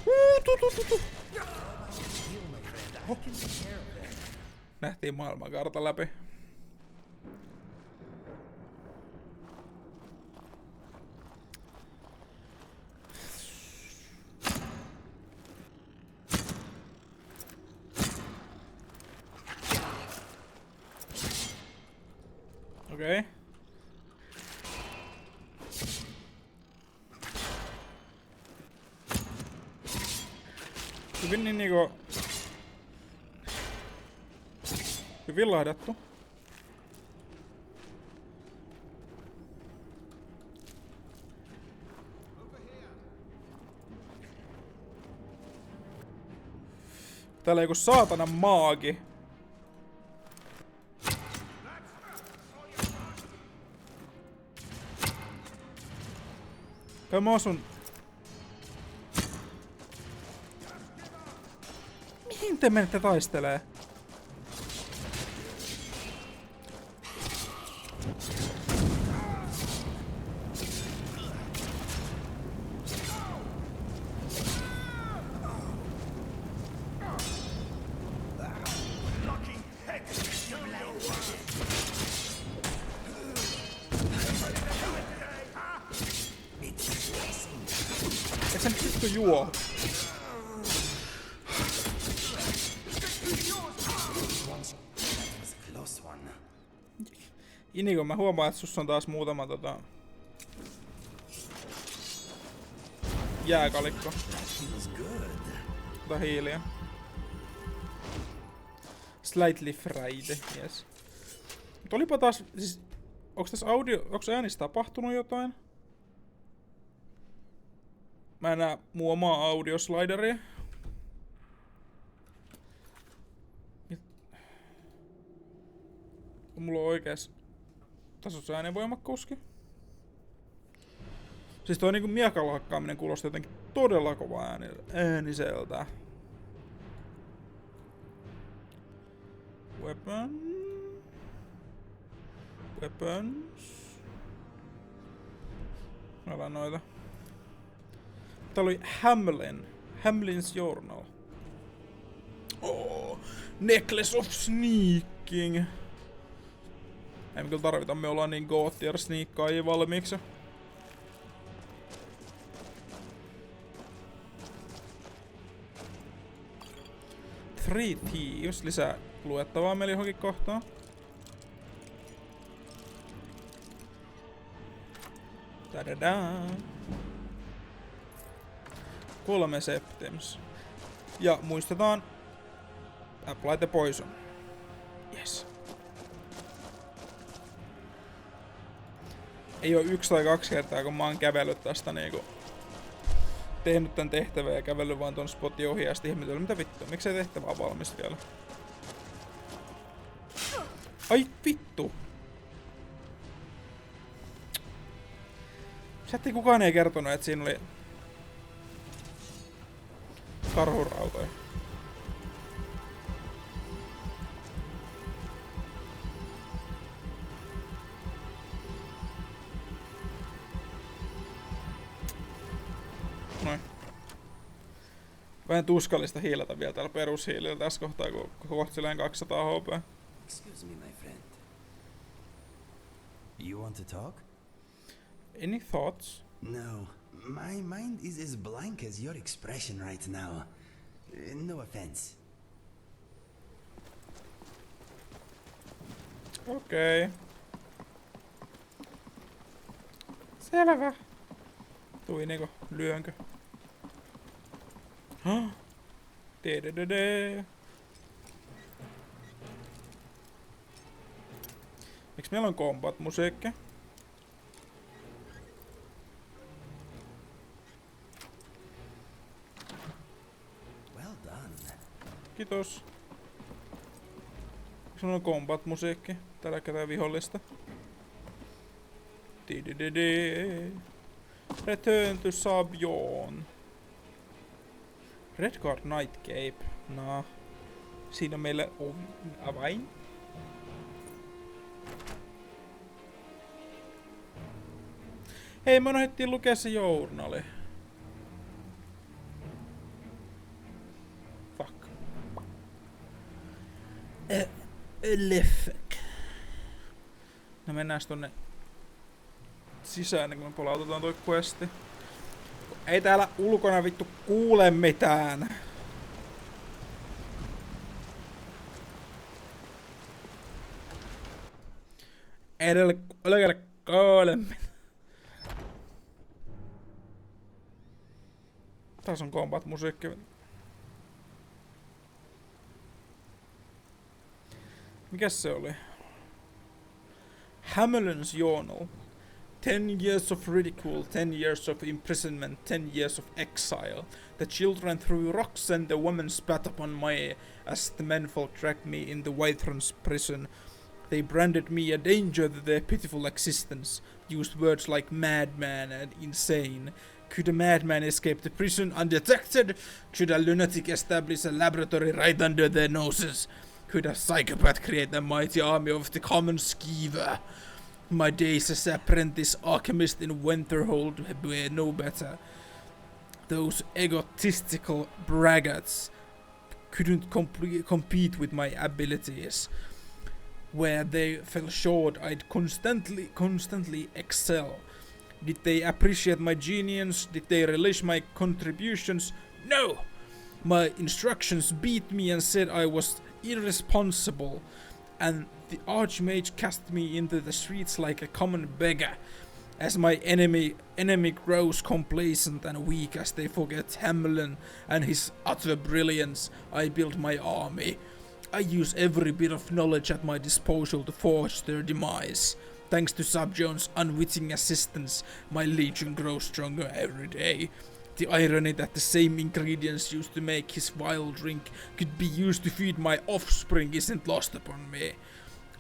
Nähtiin maailmankartan läpi. Okei. Hyvin niin niinku... Hyvin lahdattu. Täällä on joku saatanan maagi. Kai mä osun... Mihin te menette taistelee? Et sä nyt vittu juo. Inigo, mä huomaan, että sussa on taas muutama jääkalikko. Ota hiiliä. Slightly fried, yes. Mut olipa taas, siis, onks äänissä tapahtunut jotain? Mä en näe mun omaa audioslideria. On mulla oikees tasossa äänenvoimakkuuskin. Siis toi niinku miekalla hakkaaminen kuulosti jotenkin todella kova ääniseltä. Weapons. Älä noita. Täällä oli Hamlin's Journal. Oh, Necklace of Sneaking. Ei me kyllä tarvita, me ollaan niin God-tier sniikkaajia valmiiksi. Three Thieves, lisää luettavaa meillä johonkin kohtaan. Tadadaa. 3 Septems. Ja muistetaan apply the poison. Yes. Ei oo 1 tai 2 kertaa, kun mä oon kävellyt tästä niinku... Tehnyt tän tehtävän ja kävellyt vaan ton spotin ohi ja sit ihmetellyt, mitä vittua, miksei tehtävä on valmis vielä? Ai vittu! Sätti kukaan ei kertonut, että siinä oli... karhurautoja. Noin. Vähän tuskallista hiilata vielä täällä perushiilillä tässä kohtaa, kun kohta silleen 200 HP. Excuse me, my friend. You want to talk? Any thoughts? No, My mind is as blank as your expression right now. No offense. Okei. Selvä. Tuiniko? Lyönkö? Dededede. Miks meillä on combat-musiikki? Well done. Kiitos. Miks meillä on combat-musiikki? Täällä ketään vihollista. Dededede. Return to Sabjon. Redguard Nightcape. No. Siinä meillä on avain. Hei, me unohdettiin lukea se journali. Fuck. Leffek. No mennään tonne sisään, kun me palautetaan toi questi. Ei täällä ulkona vittu kuule mitään. Ei täällä kuule mitään. Taas on combat-musiikki. Mikäs se oli? Hamelin's Journal. 10 years of ridicule, 10 years of imprisonment, 10 years of exile. The children threw rocks and the women spat upon me as the menfolk dragged me in the Wythron's prison. They branded me a danger to their pitiful existence, used words like madman and insane. Could a madman escape the prison undetected? Could a lunatic establish a laboratory right under their noses? Could a psychopath create a mighty army of the common skeever? My days as apprentice alchemist in Winterhold were no better. Those egotistical braggarts couldn't compete with my abilities. Where they fell short, I'd constantly excel. Did they appreciate my genius? Did they relish my contributions? No! My instructions beat me and said I was irresponsible, and the Archmage cast me into the streets like a common beggar. As my enemy grows complacent and weak as they forget Hamelin and his utter brilliance, I build my army. I use every bit of knowledge at my disposal to forge their demise. Thanks to Sabjon's unwitting assistance, my legion grows stronger every day. The irony that the same ingredients used to make his vile drink could be used to feed my offspring isn't lost upon me.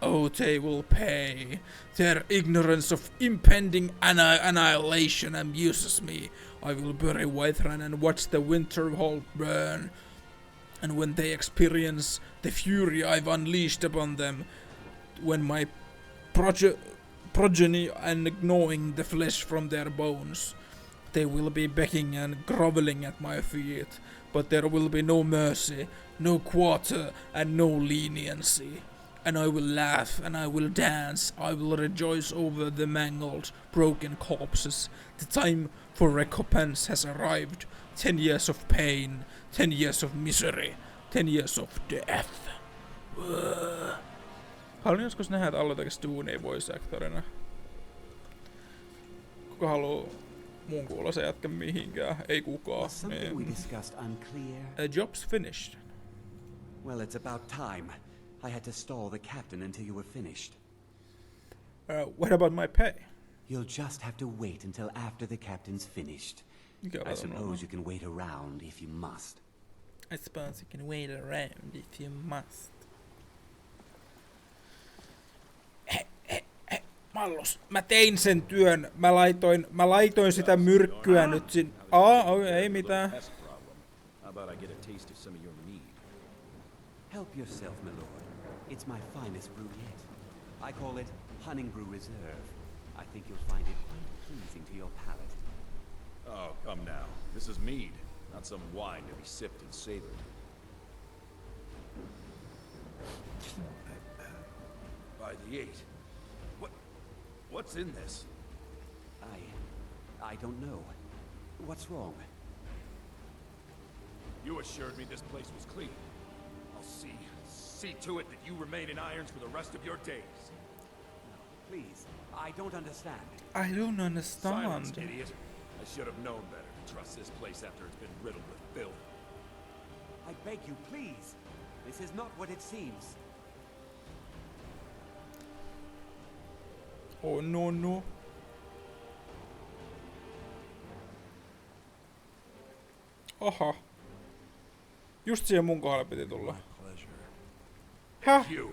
Oh, they will pay. Their ignorance of impending annihilation amuses me. I will bury Wythran and watch the Winterhold burn. And when they experience the fury I've unleashed upon them, when my progeny and gnawing the flesh from their bones, they will be begging and groveling at my feet, but there will be no mercy, no quarter, and no leniency. And I will laugh, and I will dance, I will rejoice over the mangled, broken corpses. The time for recompense has arrived. 10 years of pain, 10 years of misery, 10 years of death. Haluan joskus nähdä, että Allu tekis duunia voice actorina. Kuka haluu muun kuuloisen jätkä mihinkään? Ei kukaan. Something we discussed unclear. Job's finished. Well, it's about time. I had to stall the captain until you were finished. What about my pay? You'll just have to wait until after the captain's finished. I suppose you can wait around if you must. I suppose you can wait around if you must. Mallus, mä tein sen työn. Mä laitoin sitä myrkkyä nyt sin. Ei mitään. Help yourself, my lord. It's my finest brew yet. I call it Hunting Brew Reserve. I think you'll find it quite pleasing to your palate. Oh, come now. This is mead, not some wine to be sipped and savored. By the 8. What's in this? I don't know. What's wrong? You assured me this place was clean. I'll see to it that you remain in irons for the rest of your days. Please, I don't understand. I don't Silence, understand. idiot. I should have known better to trust this place after it's been riddled with filth. I beg you, please. This is not what it seems. Oh no no. Aha. Just siihen mun kohdalle piti tulla. Häh? You.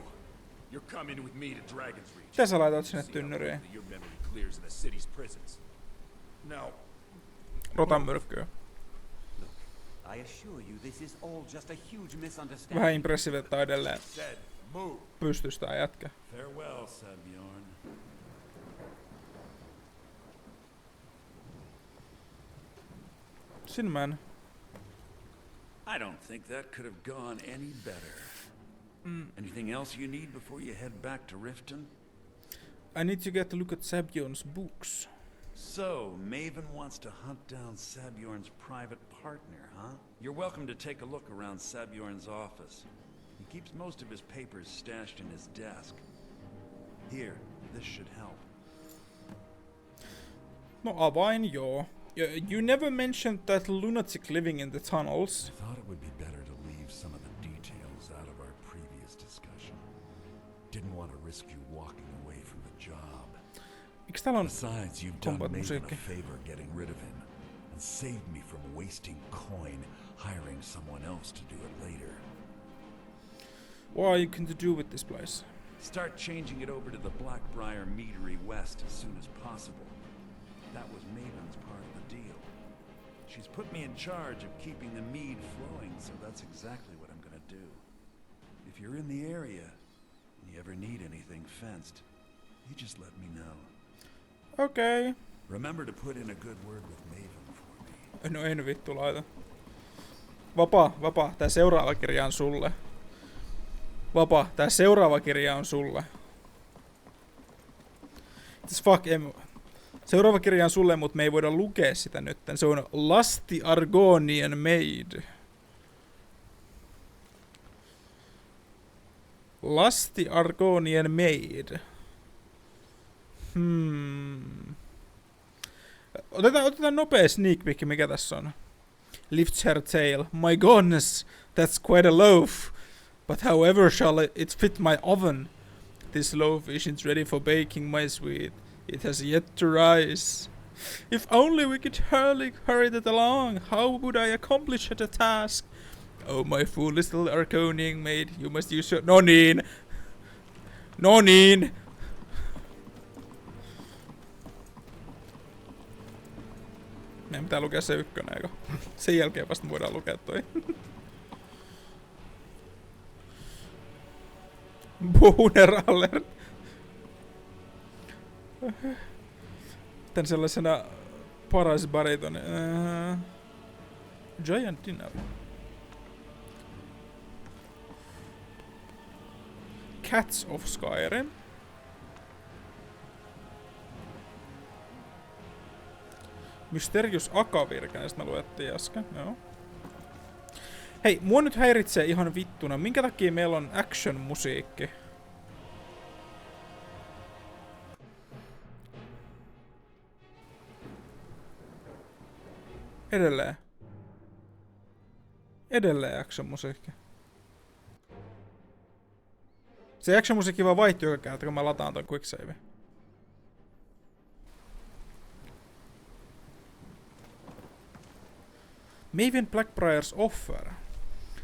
You're coming with me to Dragon's Reach. Mitä sä laitat sinne See how tynnyriin? quickly your memory clears in the city's prisons. Now, Rotan myrkkyä. I assure you, this is all just a huge misunderstanding. Vähän impressive, että edelleen said, move. pystyy tää jätkä. Farewell, Sabjorn. Sinman. I don't think that could have gone any better. Anything else you need before you head back to Riften? I need to get a look at Sabion's books. So, Maven wants to hunt down Sabjorn's private partner, huh? You're welcome to take a look around Sabjorn's office. He keeps most of his papers stashed in his desk. Here, this should help. No avain joo. You never mentioned that lunatic living in the tunnels. I thought it would be better to leave some of the details out of our previous discussion. Didn't want to risk you walking away from the job. Miks täällä on Besides, you've done combat Maven musiikki? a favor getting rid of him, and saved me from wasting coin hiring someone else to do it later. What are you going to do with this place? Start changing it over to the Blackbriar Meadery West as soon as possible. That was Maven's part of the deal. She's put me in charge of keeping the mead flowing, so that's exactly what I'm gonna do. If you're in the area, and you ever need anything fenced, you just let me know. Okei. Remember to put in a good word with Maven for me. No en vittu laita. Vapaa. Tää seuraava kirja on sulle. Vapaa. Tää seuraava kirja on sulle. It's fuck em. Seuraava kirja on sulle, mut me ei voida lukea sitä nyt. Se on Lusty Argonian Maid. Lusty Argonian Maid. Otetaan nopea sneak peek, mikä tässä on. Lifts her tail. My goodness, that's quite a loaf. But however shall it fit my oven? This loaf isn't ready for baking, my sweet. It has yet to rise. If only we could hurry that along, how would I accomplish the task? Oh, my foolish little Arconian maid, you must use your... No niin! Meidän pitää lukea se ykkönen, eikö? Sen jälkeen vasta voidaan lukea toi. Boner alert. Tän sellaisena paras baritoni. Giant dinner. Cats of Skyrim. Mysterious Akavirke, näistä me luettiin äsken, joo. Hei, mua nyt häiritsee ihan vittuna. Minkä takia meillä on action-musiikki? Edelleen action-musiikki. Se action-musiikki vaan vaihtuu joka kerta, kun mä lataan ton quicksave. Maven Blackbriar's offer.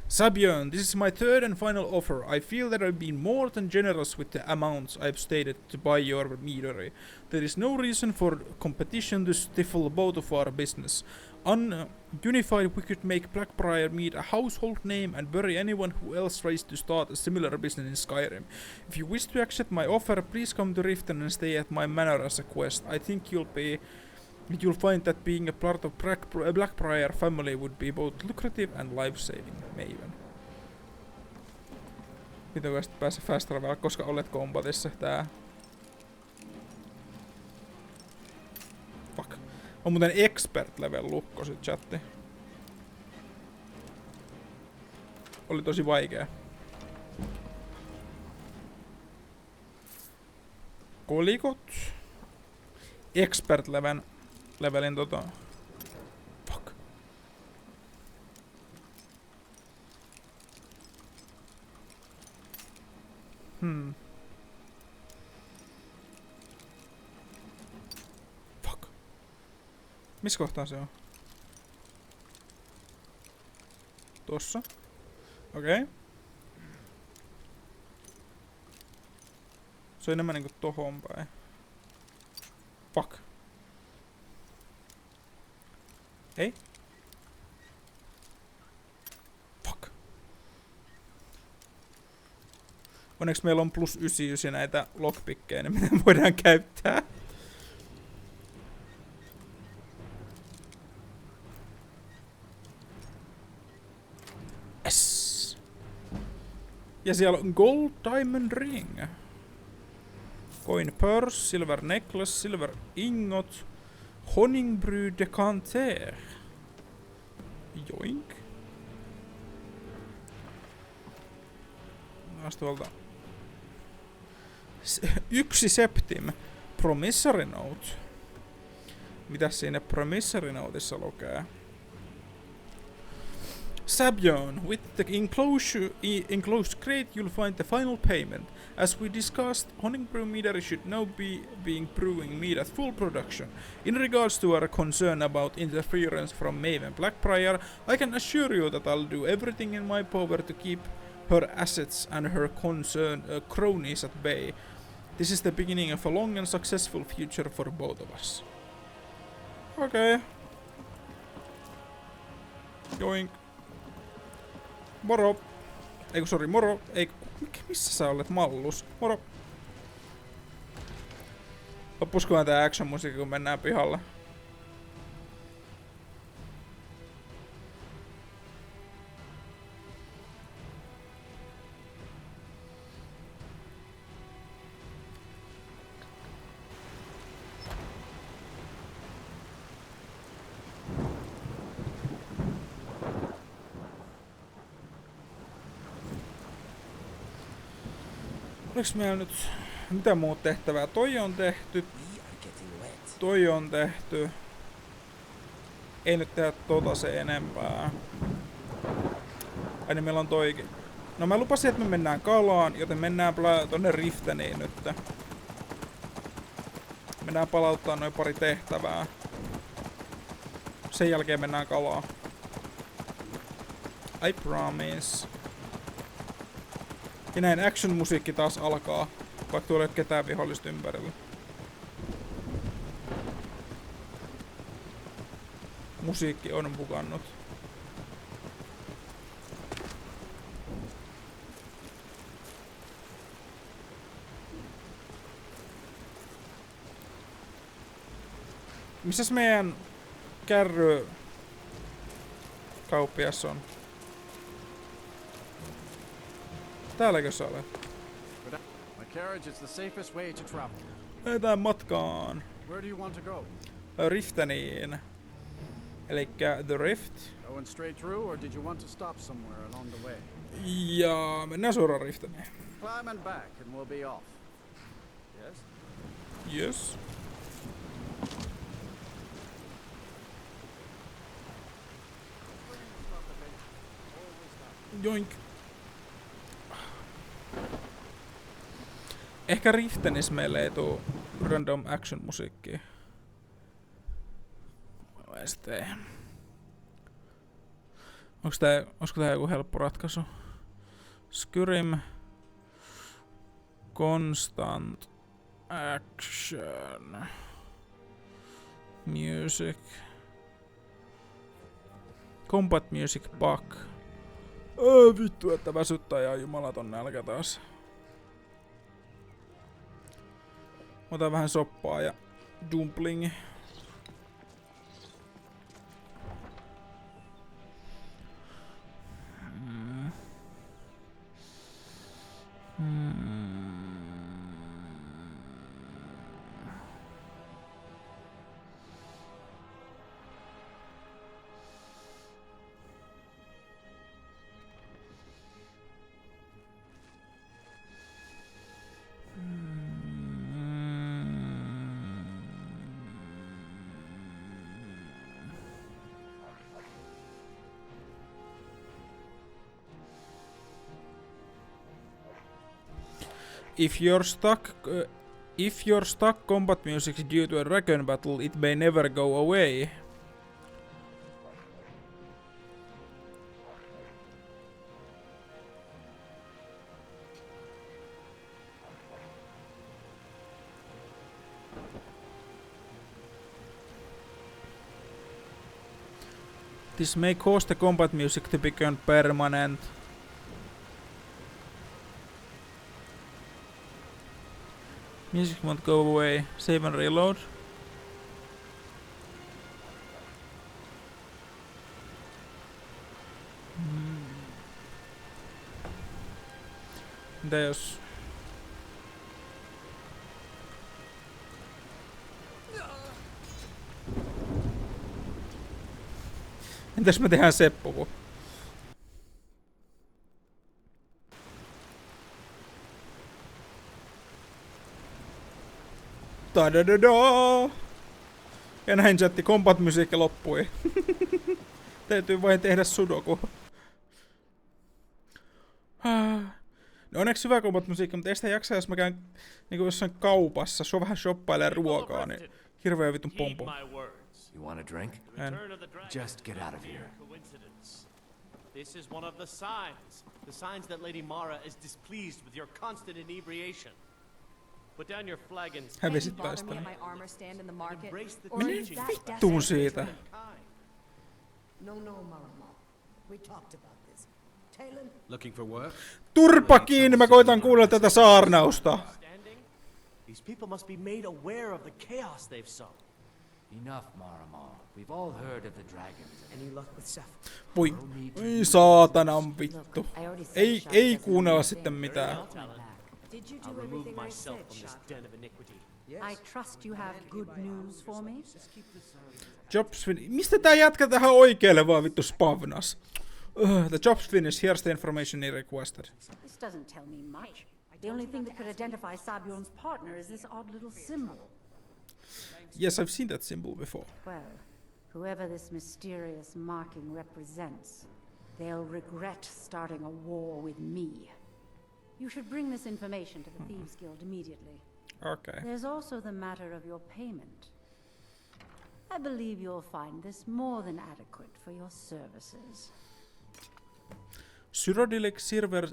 Sabjorn, this is my third and final offer. I feel that I've been more than generous with the amounts I've stated to buy your meadery. There is no reason for competition to stifle both of our business. Unified, we could make Blackbriar Mead a household name and bury anyone who else tries to start a similar business in Skyrim. If you wish to accept my offer, please come to Riften and stay at my manor as a quest. I think you'll find that being a part of Blackbriar family would be both lucrative and life-saving. Maven. Miten kai sit pääse fast travel, koska olet kombatissa? Tää. Fuck. On muuten expert level lukko sit chatti. Oli tosi vaikea. Kolikot. Expert levelin Fuck. Fuck. Missä kohtaa se on? Tossa. Okei. Se on enemmän niinku tohon päin. Fuck. Ei. Fuck. Onneksi meillä on +99 näitä lockpickkejä, niin mitä voidaan käyttää. Yes. Ja siellä on gold diamond ring. Coin purse, silver necklace, silver ingot, honningbrew decanter. Joink. Taas tuolta. 1 septim. Promissory note. Mitäs siinä promissory noteissa lukee? Sabion, with the enclosed crate you'll find the final payment. As we discussed, honningbrew meadery should now be brewing mead at full production. In regards to our concern about interference from Maven Blackbriar, I can assure you that I'll do everything in my power to keep her assets and her cronies at bay. This is the beginning of a long and successful future for both of us. Okay. Joink. Moro. Eiku sori, moro. Ei, missä sä olet, Mallus? Moro. Loppuskohan tää action musiikki, kun mennään pihalle. Oliks meillä nyt mitä muut tehtävää? Toi on tehty. Toi on tehty. Ei nyt tehdä se enempää. Ai niin meillä on toikin. No mä lupasin, että me mennään kalaan, joten mennään tonne Rifteniin nyt. Mennään palauttaa noin pari tehtävää. Sen jälkeen mennään kalaan. I promise. Ja näin action-musiikki taas alkaa, vaikka tuolla ei ole ketään vihollista ympärillä. Musiikki on pukannut. Missäs meidän kärry kauppias on? Täälläkö sä olet? My carriage is the safest way to travel. Lähdetään matkaan. Where do you want to go? Rifteniin. Elikkä The Rift. Going straight through, or did you want to stop somewhere along the way? Ja mennään suoraan Rifteniin. Climb and back and we'll be off. Yes? Yes. Joink. Ehkä Riftenis meille ei tuu random action musiikkia. Onko tää joku helppo ratkaisu? Skyrim. Constant action. Music. Combat music pack. Vittu, että väsyttää ja jumalaton nälkä taas. Otan vähän soppaa ja dumplingi. If you're stuck combat music due to a dragon battle, it may never go away. This may cause the combat music to become permanent. Music won't go away. Save and reload. Mitä jos... Entäs me tehdään seppuku? Tadadada! Ja näin chatti, combat musiikki loppui. Täytyy vain tehdä sudoku. No onneksi hyvä combat musiikki, mutta ei sitä jaksa, jos mä käyn niinku jossain kaupassa, se on vähän shoppailee ruokaa, niin hirveä vitun pompo. You want a drink? En. Just get out of here. This is one of the signs. The signs that Lady Mara is displeased with your constant inebriation. Put down your flagons. Hävisit taistelun. Embrace the Mene teachings of vittuun siitä. No, Maramo. We talked about this. Talon? Looking for work? Turpa kiinni, mä koitan kuunnella tätä saarnausta. These people must be made aware of the chaos they've sown. Enough, Maramo. We've all heard of the dragons. Any luck with Seth? Voi saatanan vittu. Ei kuunnella sitten mitään. I'll remove myself from this den of iniquity. I trust you have good news for me. Jobs finish. Mistä tää jätkä tähän oikealle vaan vittu spavnas? The job's finished. Here's the information he requested. This doesn't tell me much. The only thing that could identify Sabion's partner is this odd little symbol. Yes, I've seen that symbol before. Well, whoever this mysterious marking represents, they'll regret starting a war with me. You should bring this information to the Thieves Guild immediately. Okay. There's also the matter of your payment. I believe you'll find this more than adequate for your services. Cyrodiilic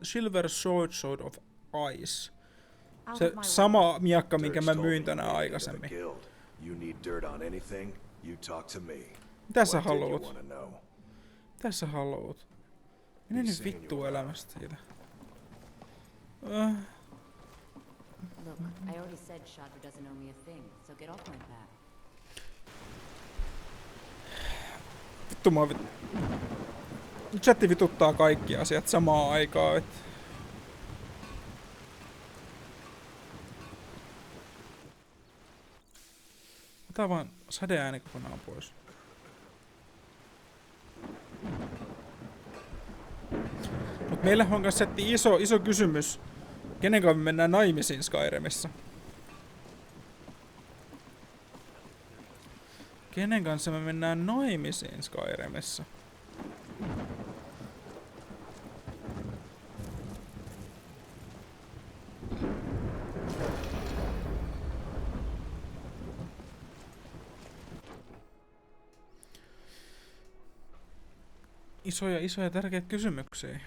Silver Sword of Ice. Se sama miakka, minkä mä myin tänään aikaisemmin. Mitä sä haluut? Mitä sä haluut? Mene nyt vittuu elämästä siitä. Look, I already said Shadra doesn't owe me a thing, so get off my back. Vittu mua chatti vituttaa kaikki asiat samaan aikaan, et. Ota vaan sadeääni kokonaan pois. Mut meillä on kanssa iso kysymys. Kenen kanssa me mennään naimisiin Skyrimissä? Kenen kanssa me mennään naimisiin Skyrimissä? Isoja tärkeitä kysymyksiä.